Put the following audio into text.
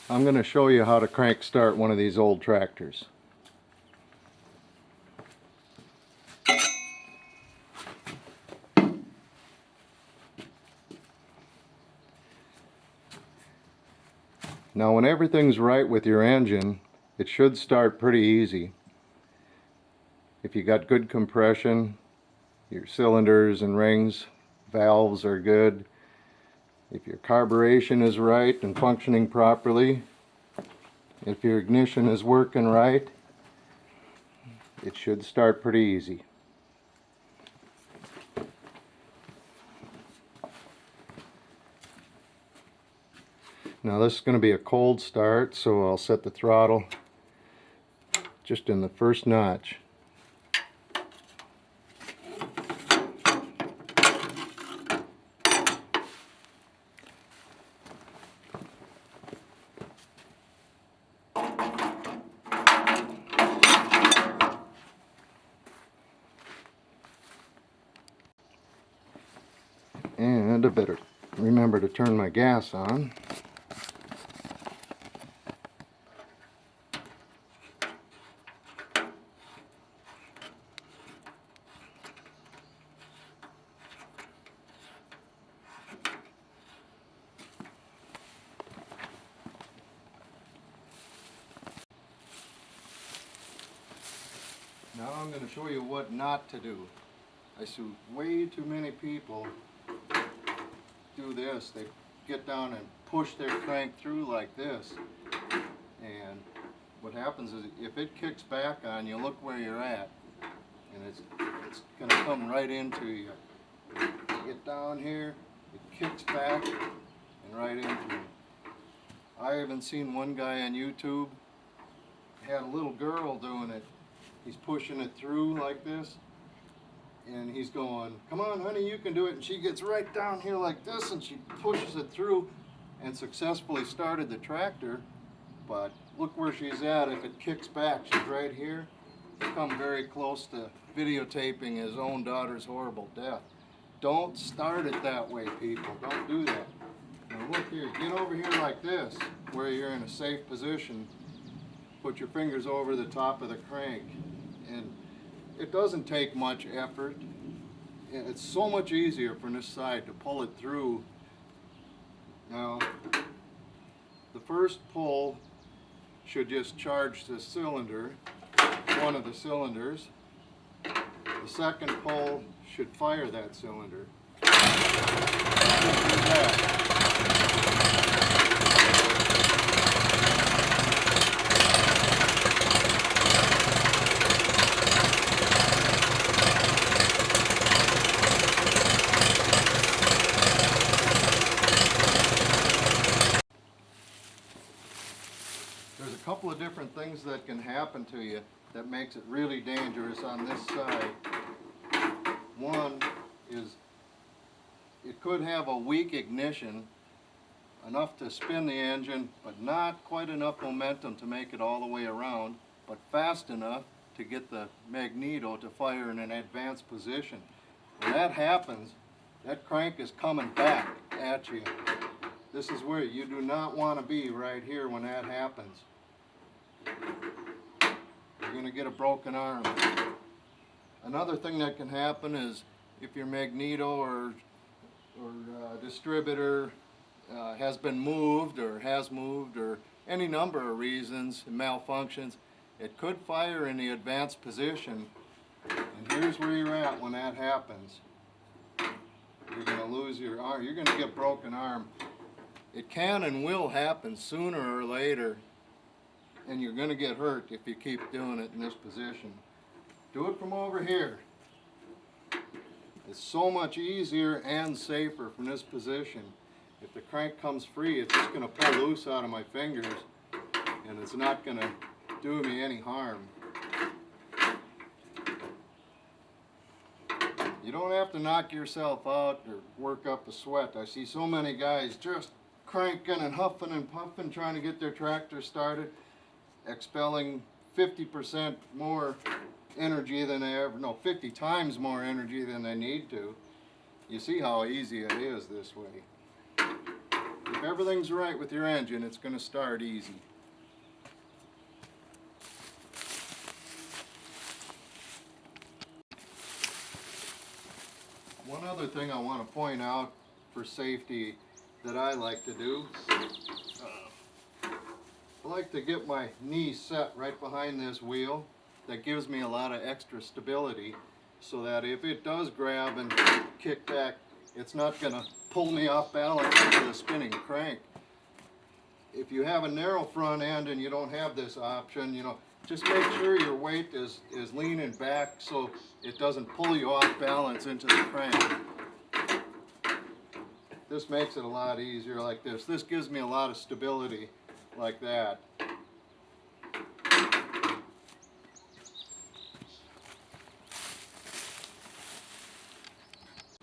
I'm going to show you how to crank start one of these old tractors. Now when everything's right with your engine, it should start pretty easy. If you got good compression, your cylinders and rings, valves are good. If your carburation is right and functioning properly, if your ignition is working right, it should start pretty easy. Now this is going to be a cold start, so I'll set the throttle just in the first notch. And I better remember to turn my gas on. Now I'm going to show you what not to do. I see way too many people do this. They get down and push their crank through like this. And what happens is if it kicks back on you, look where you're at. And it's going to come right into you. Get down here, it kicks back and right into you. I even seen one guy on YouTube, had a little girl doing it. He's pushing it through like this, and he's going, "Come on, honey, you can do it." And she gets right down here like this, and she pushes it through and successfully started the tractor. But look where she's at. If it kicks back, she's right here. He's come very close to videotaping his own daughter's horrible death. Don't start it that way, people. Don't do that. Now look here, get over here like this, where you're in a safe position. Put your fingers over the top of the crank. And it doesn't take much effort. It's so much easier from this side to pull it through. Now, the first pull should just charge the cylinder, one of the cylinders. The second pull should fire that cylinder. There's a couple of different things that can happen to you that makes it really dangerous on this side. One is it could have a weak ignition, enough to spin the engine, but not quite enough momentum to make it all the way around, but fast enough to get the magneto to fire in an advanced position. When that happens, that crank is coming back at you. This is where you do not want to be, right here, when that happens. You're going to get a broken arm. Another thing that can happen is if your magneto or distributor has been moved or has moved or any number of reasons, malfunctions, it could fire in the advanced position. And here's where you're at when that happens. You're going to lose your arm. You're going to get broken arm. It can and will happen sooner or later, and you're going to get hurt if you keep doing it in this position. Do it from over here. It's so much easier and safer from this position. If the crank comes free, it's just going to pull loose out of my fingers, and it's not going to do me any harm. You don't have to knock yourself out or work up a sweat. I see so many guys just cranking and huffing and puffing trying to get their tractor started, expelling 50% more energy than they ever, no, 50 times more energy than they need to. You see how easy it is this way. If everything's right with your engine, it's going to start easy. One other thing I want to point out for safety that I like to do, I like to get my knee set right behind this wheel. That gives me a lot of extra stability so that if it does grab and kick back, it's not going to pull me off balance into the spinning crank. If you have a narrow front end and you don't have this option, you know, just make sure your weight is leaning back so it doesn't pull you off balance into the crank. This makes it a lot easier like this. This gives me a lot of stability like that.